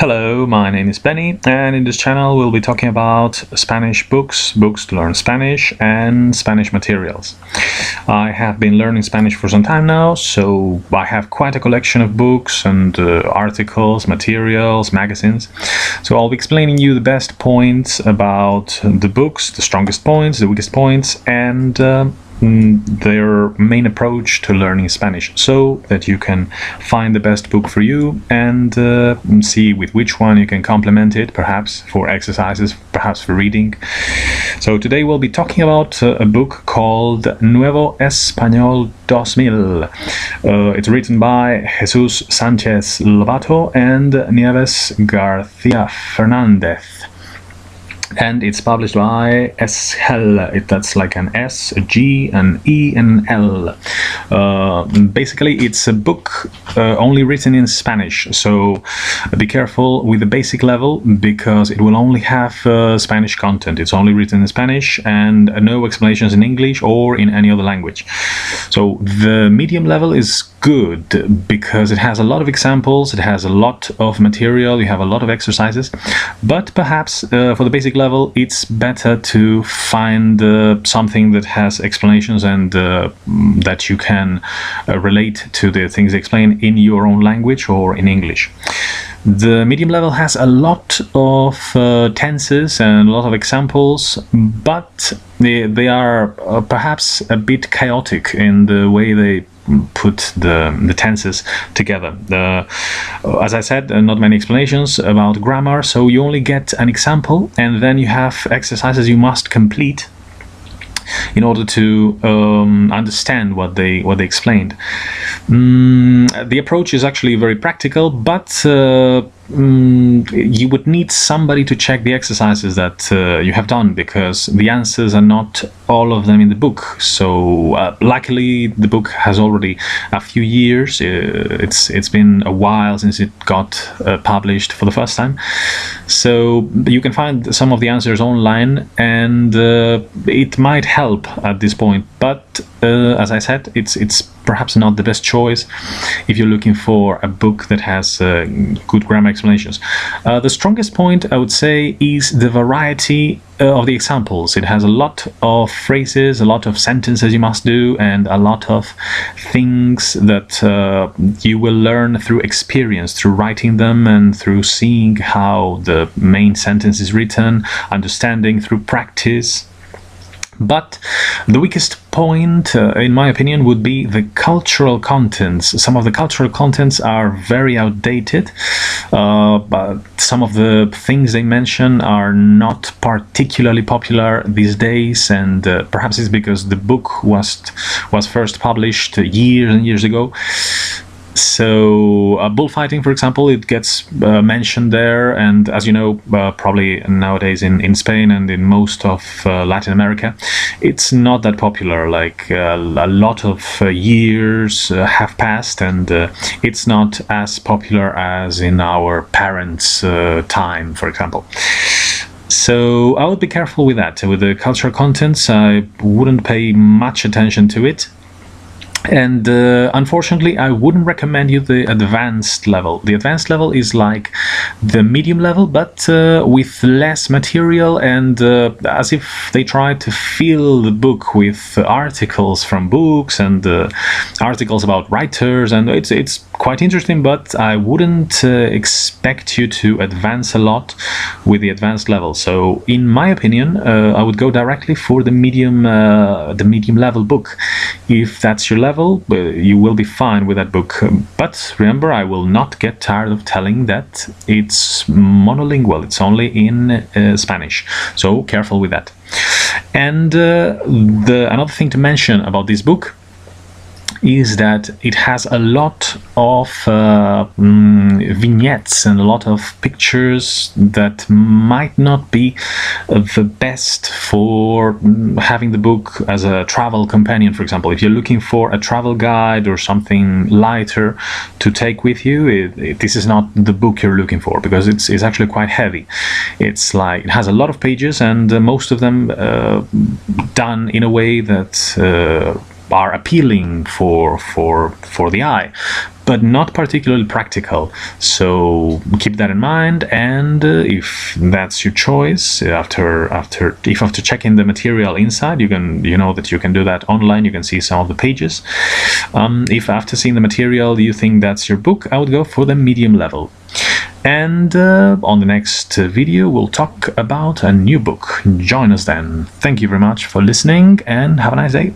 Hello, my name is Benny, and in this channel we'll be talking about Spanish books to learn Spanish, and Spanish materials. I have been learning Spanish for some time now, so I have quite a collection of books and articles, materials, magazines. So I'll be explaining you the best points about the books, the strongest points, the weakest points, and their main approach to learning Spanish, so that you can find the best book for you and see with which one you can complement it, perhaps for exercises, perhaps for reading. So today we'll be talking about a book called Nuevo Español 2000. It's written by Jesus Sánchez Lobato and Nieves García Fernández. And it's published by SGEL. That's like an S, a G, an E, and an L. Basically, it's a book only written in Spanish. So be careful with the basic level, because it will only have Spanish content. It's only written in Spanish and no explanations in English or in any other language. So the medium level is good because it has a lot of examples, it has a lot of material, you have a lot of exercises, but perhaps for the basic level it's better to find something that has explanations and that you can relate to the things explained in your own language or in English. The medium level has a lot of tenses and a lot of examples, but they are perhaps a bit chaotic in the way they put the tenses together. As I said, not many explanations about grammar, so you only get an example and then you have exercises you must complete in order to understand what they explained. The approach is actually very practical, but you would need somebody to check the exercises that you have done, because the answers are not all of them in the book. So luckily the book has already a few years. It's been a while since it got published for the first time, so you can find some of the answers online, and it might help at this point, but as I said, it's perhaps not the best choice if you're looking for a book that has good grammar explanations. The strongest point, I would say, is the variety of the examples. It has a lot of phrases, a lot of sentences you must do, and a lot of things that you will learn through experience, through writing them and through seeing how the main sentence is written, understanding through practice. But the weakest point, in my opinion, would be the cultural contents. Some of the cultural contents are very outdated, but some of the things they mention are not particularly popular these days, and perhaps it's because the book was first published years and years ago. So bullfighting, for example, it gets mentioned there, and as you know, probably nowadays in Spain and in most of Latin America, it's not that popular. Like a lot of years have passed, and it's not as popular as in our parents' time, for example. So I would be careful with that. With the cultural contents, I wouldn't pay much attention to it. And unfortunately, I wouldn't recommend you the advanced level. The advanced level is like the medium level, but with less material, and as if they tried to fill the book with articles from books and articles about writers, and it's quite interesting, but I wouldn't expect you to advance a lot with the advanced level. So in my opinion, I would go directly for the medium level book. If that's your level, you will be fine with that book. But remember, I will not get tired of telling that it's monolingual. It's only in Spanish, so careful with that. And another thing to mention about this book is that it has a lot of vignettes and a lot of pictures that might not be the best for having the book as a travel companion. For example, if you're looking for a travel guide or something lighter to take with you, this is not the book you're looking for, because it's actually quite heavy. It's like it has a lot of pages, and most of them done in a way that are appealing for the eye. but not particularly practical. So keep that in mind, and if that's your choice, after checking the material inside, you know that you can do that online. You can see some of the pages. If after seeing the material you think that's your book, I would go for the medium level. And on the next video we'll talk about a new book. Join us then. Thank you very much for listening and have a nice day.